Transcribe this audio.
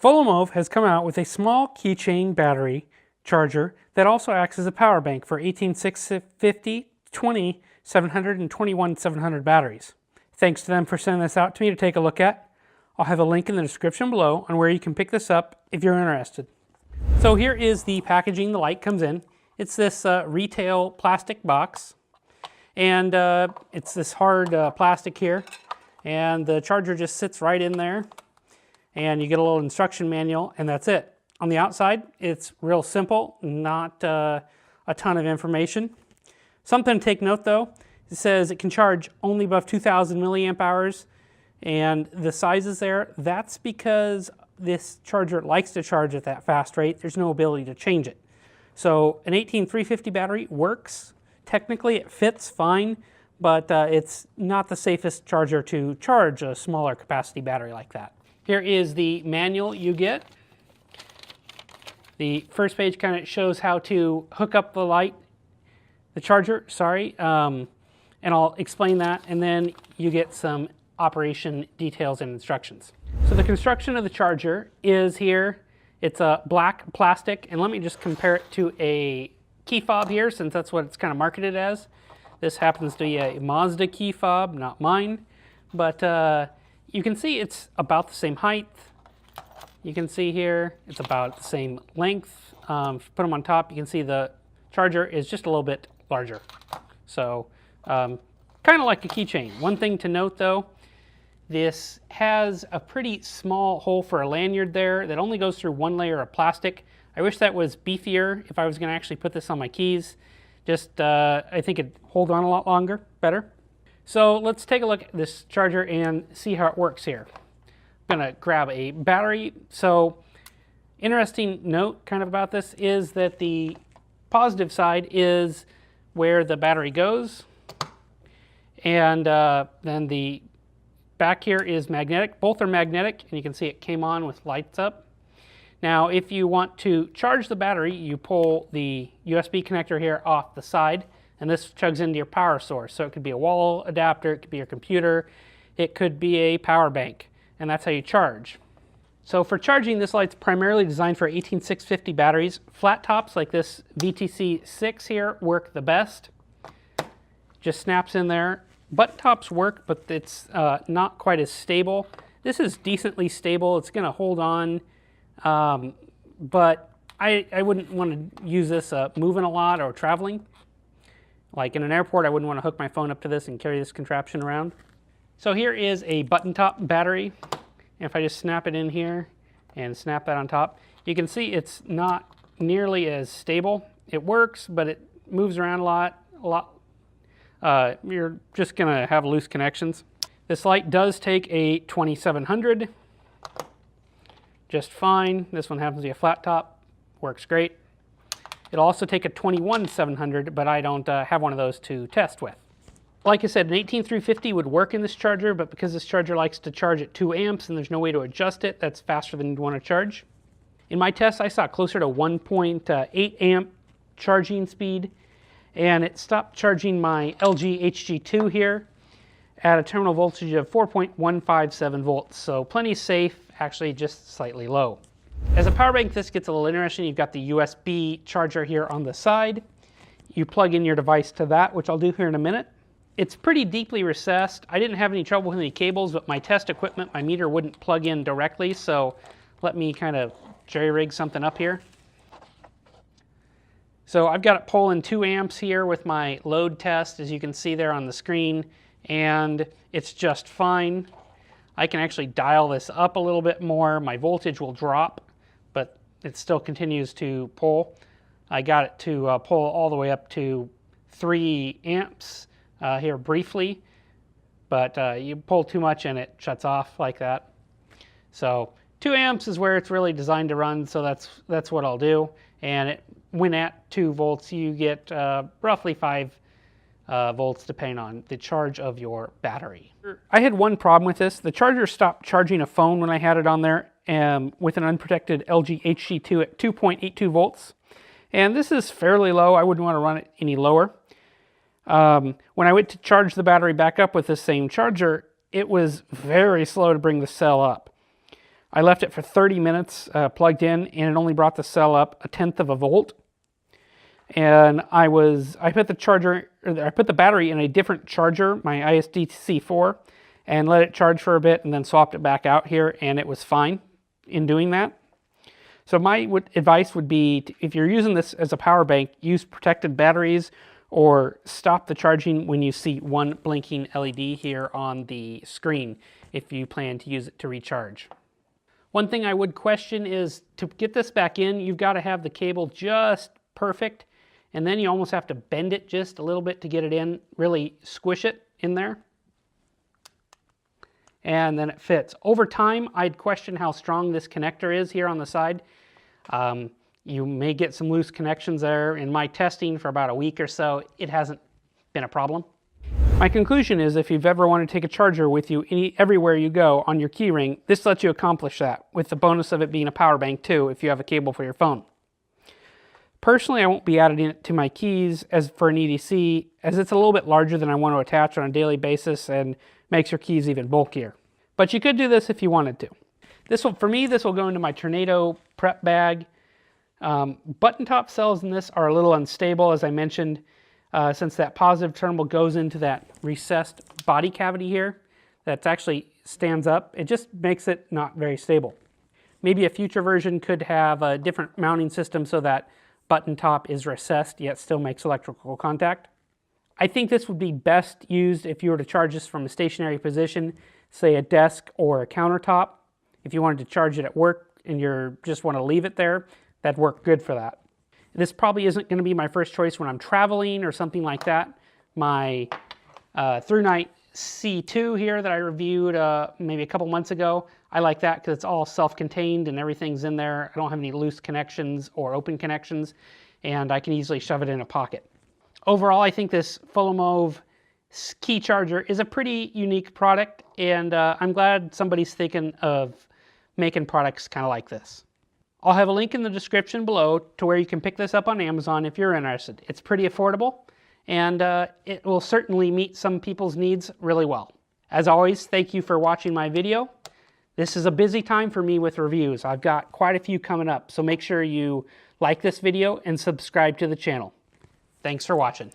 Folomov has come out with a small keychain battery charger that also acts as a power bank for 18650, 20, 700, and 21700 batteries. Thanks to them for sending this out to me to take a look at. I'll have a link in the description below on where you can pick this up if you're interested. So here is the packaging the light comes in. It's this retail plastic box, and it's this hard plastic here, and the charger just sits right in there, and you get a little instruction manual, and that's it. On the outside, it's real simple, not a ton of information. Something to take note though, it says it can charge only above 2000 milliamp hours, and the sizes there, that's because this charger likes to charge at that fast rate. There's no ability to change it. So an 18350 battery works. Technically it fits fine, but it's not the safest charger to charge a smaller capacity battery like that. Here is the manual you get. The first page kind of shows how to hook up the charger, and I'll explain that, and then you get some operation details and instructions. So the construction of the charger is here. It's a black plastic, and let me just compare it to a key fob here, since that's what it's kind of marketed as. This happens to be a Mazda key fob, not mine, but you can see it's about the same height. You can see here it's about the same length. If you put them on top, you can see the charger is just a little bit larger. So kind of like a keychain. One thing to note though, this has a pretty small hole for a lanyard there that only goes through one layer of plastic. I wish that was beefier if I was going to actually put this on my keys. Just I think it'd hold on a lot longer, better. So let's take a look at this charger and see how it works here. I'm going to grab a battery. So interesting note kind of about this is that the positive side is where the battery goes, and then the back here is magnetic. Both are magnetic, and you can see it came on with lights up. Now if you want to charge the battery, you pull the USB connector here off the side, and this chugs into your power source. So it could be a wall adapter, it could be your computer, it could be a power bank, and that's how you charge. So for charging, this light's primarily designed for 18650 batteries. Flat tops like this VTC 6 here work the best. Just snaps in there. Button tops work, but it's not quite as stable. This is decently stable. It's going to hold on, but I wouldn't want to use this moving a lot or traveling. Like in an airport, I wouldn't want to hook my phone up to this and carry this contraption around. So here is a button top battery. And if I just snap it in here and snap that on top, you can see it's not nearly as stable. It works, but it moves around a lot. You're just going to have loose connections. This light does take a 2700, just fine. This one happens to be a flat top, works great. It'll also take a 21700, but I don't have one of those to test with. Like I said, an 18350 would work in this charger, but because this charger likes to charge at 2 amps and there's no way to adjust it, that's faster than you'd want to charge. In my tests, I saw closer to 1.8 amp charging speed, and it stopped charging my LG HG2 here at a terminal voltage of 4.157 volts, so plenty safe, actually just slightly low. As a power bank, this gets a little interesting. You've got the USB charger here on the side. You plug in your device to that, which I'll do here in a minute. It's pretty deeply recessed. I didn't have any trouble with any cables, but my test equipment, my meter wouldn't plug in directly, so let me kind of jerry-rig something up here. So I've got it pulling 2 amps here with my load test, as you can see there on the screen, and it's just fine. I can actually dial this up a little bit more. My voltage will drop, but it still continues to pull. I got it to pull all the way up to 3 amps here briefly, but you pull too much and it shuts off like that. So 2 amps is where it's really designed to run, so that's what I'll do. And when at 2 volts, you get roughly 5 volts depending on the charge of your battery. I had one problem with this. The charger stopped charging a phone when I had it on there with an unprotected LG HG2 at 2.82 volts. And this is fairly low. I wouldn't want to run it any lower. When I went to charge the battery back up with the same charger, it was very slow to bring the cell up. I left it for 30 minutes plugged in, and it only brought the cell up 1/10 of a volt. And I put the battery in a different charger, my ISDC4, and let it charge for a bit, and then swapped it back out here, and it was fine in doing that. So my advice would be, if you're using this as a power bank, use protected batteries, or stop the charging when you see one blinking LED here on the screen if you plan to use it to recharge. One thing I would question is, to get this back in, you've got to have the cable just perfect, and then you almost have to bend it just a little bit to get it in, really squish it in there. And then it fits. Over time, I'd question how strong this connector is here on the side. You may get some loose connections there. In my testing for about a week or so, it hasn't been a problem. My conclusion is, if you've ever wanted to take a charger with you everywhere you go on your keyring, this lets you accomplish that, with the bonus of it being a power bank too, if you have a cable for your phone. Personally, I won't be adding it to my keys as for an EDC, as it's a little bit larger than I want to attach on a daily basis and makes your keys even bulkier. But you could do this if you wanted to. For me, this will go into my Tornado prep bag. Button top cells in this are a little unstable, as I mentioned, since that positive terminal goes into that recessed body cavity here that actually stands up. It just makes it not very stable. Maybe a future version could have a different mounting system so that button top is recessed yet still makes electrical contact. I think this would be best used if you were to charge this from a stationary position, say a desk or a countertop. If you wanted to charge it at work and you just want to leave it there, that'd work good for that. This probably isn't going to be my first choice when I'm traveling or something like that. My ThruNite C2 here that I reviewed maybe a couple months ago, I like that because it's all self-contained and everything's in there. I don't have any loose connections or open connections, and I can easily shove it in a pocket. Overall, I think this Folomov key charger is a pretty unique product, and I'm glad somebody's thinking of making products kind of like this. I'll have a link in the description below to where you can pick this up on Amazon if you're interested. It's pretty affordable, and it will certainly meet some people's needs really well. As always, thank you for watching my video. This is a busy time for me with reviews. I've got quite a few coming up, so make sure you like this video and subscribe to the channel. Thanks for watching.